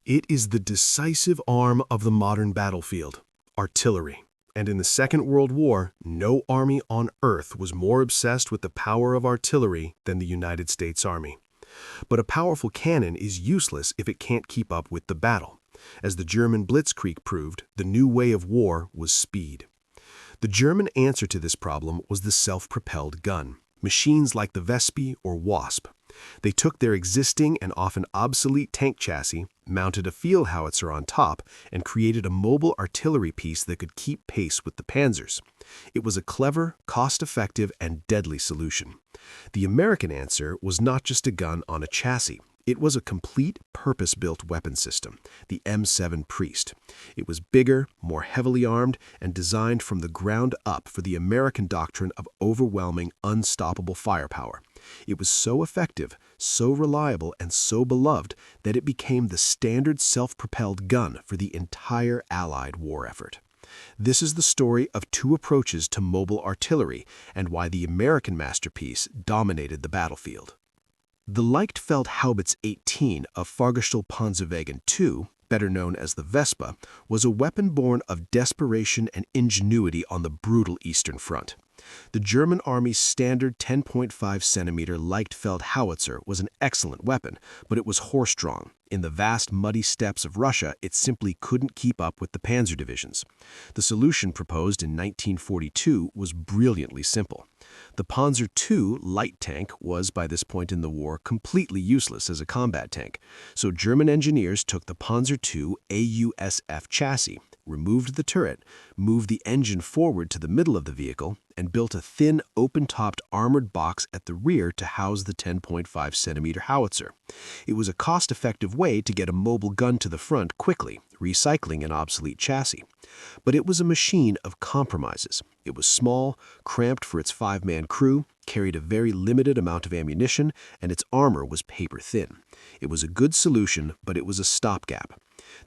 It is the decisive arm of the modern battlefield, artillery. And in the Second World War, no army on earth was more obsessed with the power of artillery than the United States Army. But a powerful cannon is useless if it can't keep up with the battle. As the German Blitzkrieg proved, the new way of war was speed. The German answer to this problem was the self-propelled gun, machines like the Vespe or Wasp. They took their existing and often obsolete tank chassis, mounted a field howitzer on top, and created a mobile artillery piece that could keep pace with the panzers. It was a clever, cost-effective, and deadly solution. The American answer was not just a gun on a chassis. It was a complete, purpose-built weapon system, the M7 Priest. It was bigger, more heavily armed, and designed from the ground up for the American doctrine of overwhelming, unstoppable firepower. It was so effective, so reliable, and so beloved that it became the standard self-propelled gun for the entire Allied war effort. This is the story of two approaches to mobile artillery and why the American masterpiece dominated the battlefield. The Leichtfeld-Haubitz 18 of Fahrgestell-Panzerwagen II, better known as the Vespa, was a weapon born of desperation and ingenuity on the brutal Eastern Front. The German Army's standard 10.5-centimeter Leichtfeld howitzer was an excellent weapon, but it was horse-drawn. In the vast, muddy steppes of Russia, it simply couldn't keep up with the panzer divisions. The solution proposed in 1942 was brilliantly simple. The Panzer II light tank was, by this point in the war, completely useless as a combat tank, so German engineers took the Panzer II AUSF chassis, removed the turret, moved the engine forward to the middle of the vehicle, and built a thin, open-topped armored box at the rear to house the 10.5-centimeter howitzer. It was a cost-effective way to get a mobile gun to the front quickly, recycling an obsolete chassis. But it was a machine of compromises. It was small, cramped for its 5-man crew, carried a very limited amount of ammunition, and its armor was paper-thin. It was a good solution, but it was a stopgap.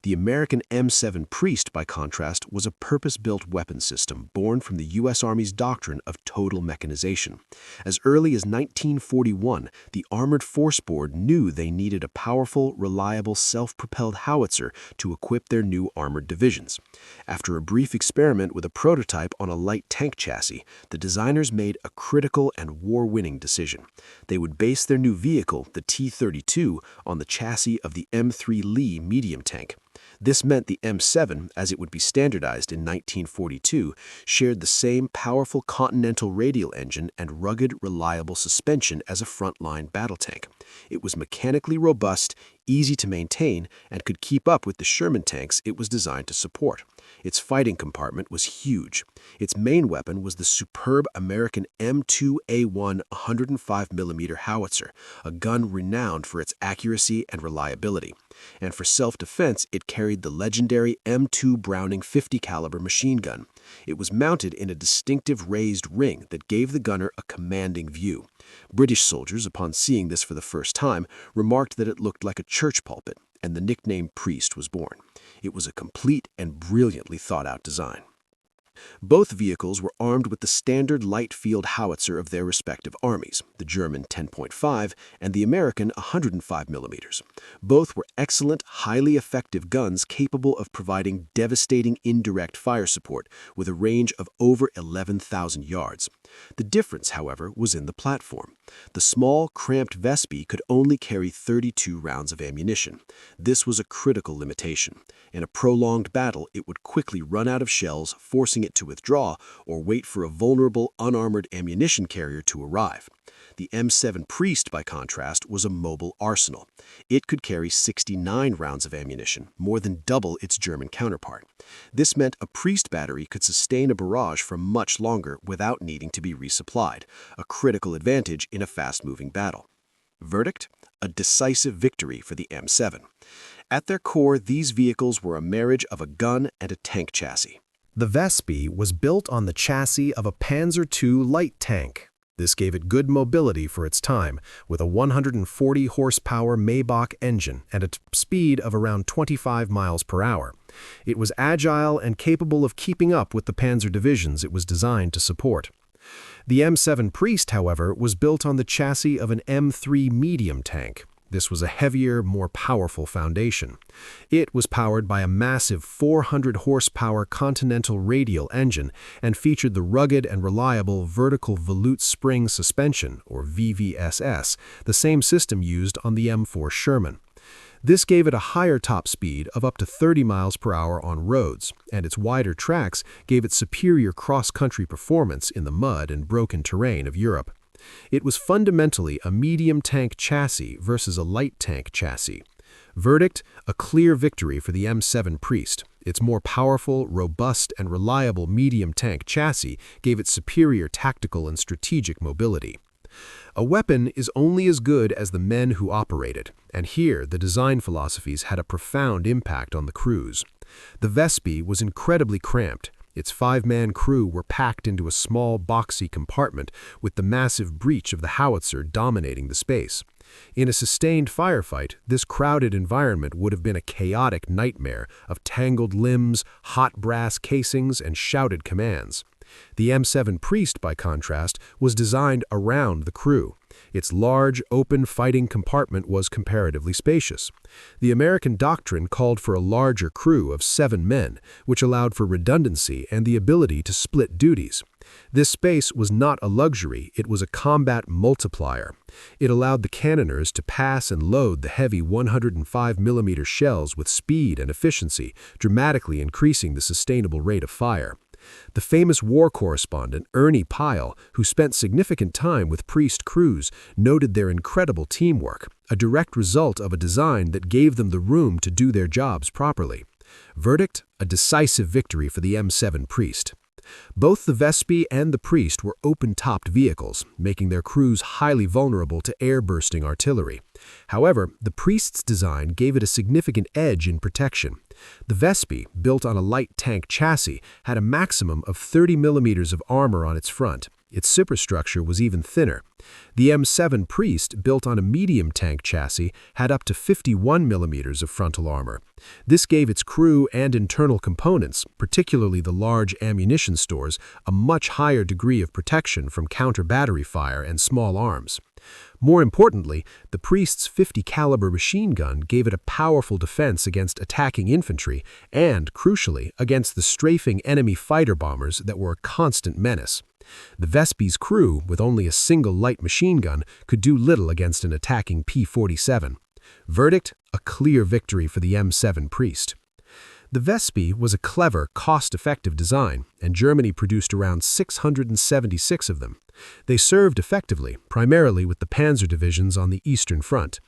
The American M7 Priest, by contrast, was a purpose-built weapon system born from the U.S. Army's doctrine of total mechanization. As early as 1941, the Armored Force Board knew they needed a powerful, reliable, self-propelled howitzer to equip their new armored divisions. After a brief experiment with a prototype on a light tank chassis, the designers made a critical and war-winning decision. They would base their new vehicle, the T-32, on the chassis of the M3 Lee medium tank. This meant the M7, as it would be standardized in 1942, shared the same powerful Continental radial engine and rugged, reliable suspension as a frontline battle tank. It was mechanically robust, easy to maintain, and could keep up with the Sherman tanks it was designed to support. Its fighting compartment was huge. Its main weapon was the superb American M2A1 105mm howitzer, a gun renowned for its accuracy and reliability. And for self-defense, it carried the legendary M2 Browning 50 caliber machine gun. It was mounted in a distinctive raised ring that gave the gunner a commanding view. British soldiers, upon seeing this for the first time, remarked that it looked like a church pulpit, and the nickname Priest was born. It was a complete and brilliantly thought-out design. Both vehicles were armed with the standard light field howitzer of their respective armies, the German 10.5 and the American 105mm. Both were excellent, highly effective guns capable of providing devastating indirect fire support with a range of over 11,000 yards. The difference, however, was in the platform. The small, cramped Vespe could only carry 32 rounds of ammunition. This was a critical limitation. In a prolonged battle, it would quickly run out of shells, forcing it to withdraw or wait for a vulnerable, unarmored ammunition carrier to arrive. The M7 Priest, by contrast, was a mobile arsenal. It could carry 69 rounds of ammunition, more than double its German counterpart. This meant a Priest battery could sustain a barrage for much longer without needing to be resupplied, a critical advantage in a fast-moving battle. Verdict? A decisive victory for the M7. At their core, these vehicles were a marriage of a gun and a tank chassis. The Vespe was built on the chassis of a Panzer II light tank. This gave it good mobility for its time, with a 140-horsepower Maybach engine and a speed of around 25 miles per hour. It was agile and capable of keeping up with the panzer divisions it was designed to support. The M7 Priest, however, was built on the chassis of an M3 medium tank. This was a heavier, more powerful foundation. It was powered by a massive 400-horsepower Continental radial engine and featured the rugged and reliable vertical volute spring suspension, or VVSS, the same system used on the M4 Sherman. This gave it a higher top speed of up to 30 miles per hour on roads, and its wider tracks gave it superior cross-country performance in the mud and broken terrain of Europe. It was fundamentally a medium tank chassis versus a light tank chassis. Verdict: a clear victory for the M7 Priest. Its more powerful, robust, and reliable medium tank chassis gave it superior tactical and strategic mobility. A weapon is only as good as the men who operate it, and here the design philosophies had a profound impact on the crews. The Vespe was incredibly cramped. Its 5-man crew were packed into a small, boxy compartment with the massive breech of the howitzer dominating the space. In a sustained firefight, this crowded environment would have been a chaotic nightmare of tangled limbs, hot brass casings, and shouted commands. The M7 Priest, by contrast, was designed around the crew. Its large, open fighting compartment was comparatively spacious. The American doctrine called for a larger crew of 7 men, which allowed for redundancy and the ability to split duties. This space was not a luxury, it was a combat multiplier. It allowed the cannoners to pass and load the heavy 105mm shells with speed and efficiency, dramatically increasing the sustainable rate of fire. The famous war correspondent Ernie Pyle, who spent significant time with Priest crews, noted their incredible teamwork, a direct result of a design that gave them the room to do their jobs properly. Verdict: a decisive victory for the M7 Priest. Both the Vespe and the Priest were open-topped vehicles, making their crews highly vulnerable to air-bursting artillery. However, the Priest's design gave it a significant edge in protection. The Vespe, built on a light tank chassis, had a maximum of 30mm of armor on its front. Its superstructure was even thinner. The M7 Priest, built on a medium tank chassis, had up to 51mm of frontal armor. This gave its crew and internal components, particularly the large ammunition stores, a much higher degree of protection from counter-battery fire and small arms. More importantly, the Priest's 50-caliber machine gun gave it a powerful defense against attacking infantry and, crucially, against the strafing enemy fighter bombers that were a constant menace. The Vespe's crew, with only a single light machine gun, could do little against an attacking P-47. Verdict: a clear victory for the M7 Priest. The Vespe was a clever, cost-effective design, and Germany produced around 676 of them. They served effectively, primarily with the panzer divisions on the Eastern Front.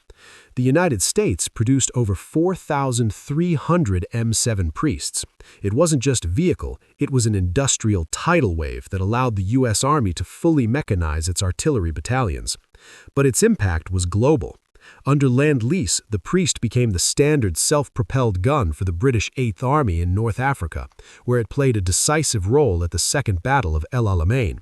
The United States produced over 4,300 M7 Priests. It wasn't just a vehicle, it was an industrial tidal wave that allowed the U.S. Army to fully mechanize its artillery battalions. But its impact was global. Under Lend-Lease, the Priest became the standard self-propelled gun for the British 8th Army in North Africa, where it played a decisive role at the Second Battle of El Alamein.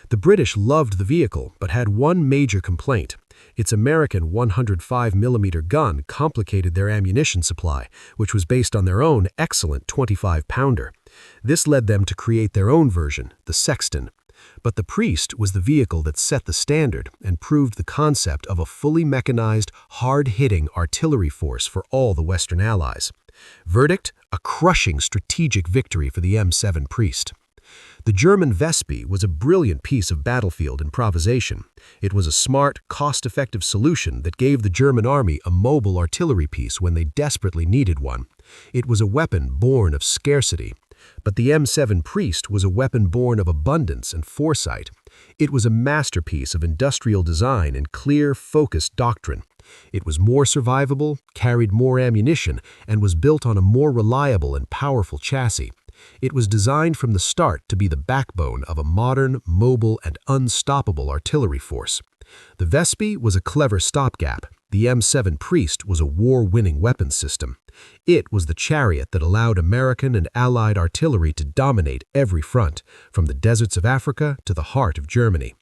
The British loved the vehicle, but had one major complaint. Its American 105mm gun complicated their ammunition supply, which was based on their own excellent 25-pounder. This led them to create their own version, the Sexton. But the Priest was the vehicle that set the standard and proved the concept of a fully mechanized, hard-hitting artillery force for all the Western Allies. Verdict: a crushing strategic victory for the M7 Priest. The German Vespe was a brilliant piece of battlefield improvisation. It was a smart, cost-effective solution that gave the German army a mobile artillery piece when they desperately needed one. It was a weapon born of scarcity. But the M7 Priest was a weapon born of abundance and foresight. It was a masterpiece of industrial design and clear, focused doctrine. It was more survivable, carried more ammunition, and was built on a more reliable and powerful chassis. It was designed from the start to be the backbone of a modern, mobile, and unstoppable artillery force. The Vespe was a clever stopgap. The M7 Priest was a war-winning weapons system. It was the chariot that allowed American and Allied artillery to dominate every front, from the deserts of Africa to the heart of Germany.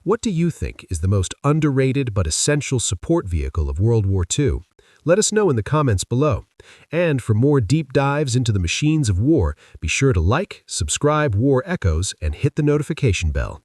What do you think is the most underrated but essential support vehicle of World War II? Let us know in the comments below. And for more deep dives into the machines of war, be sure to like, subscribe War Echoes, and hit the notification bell.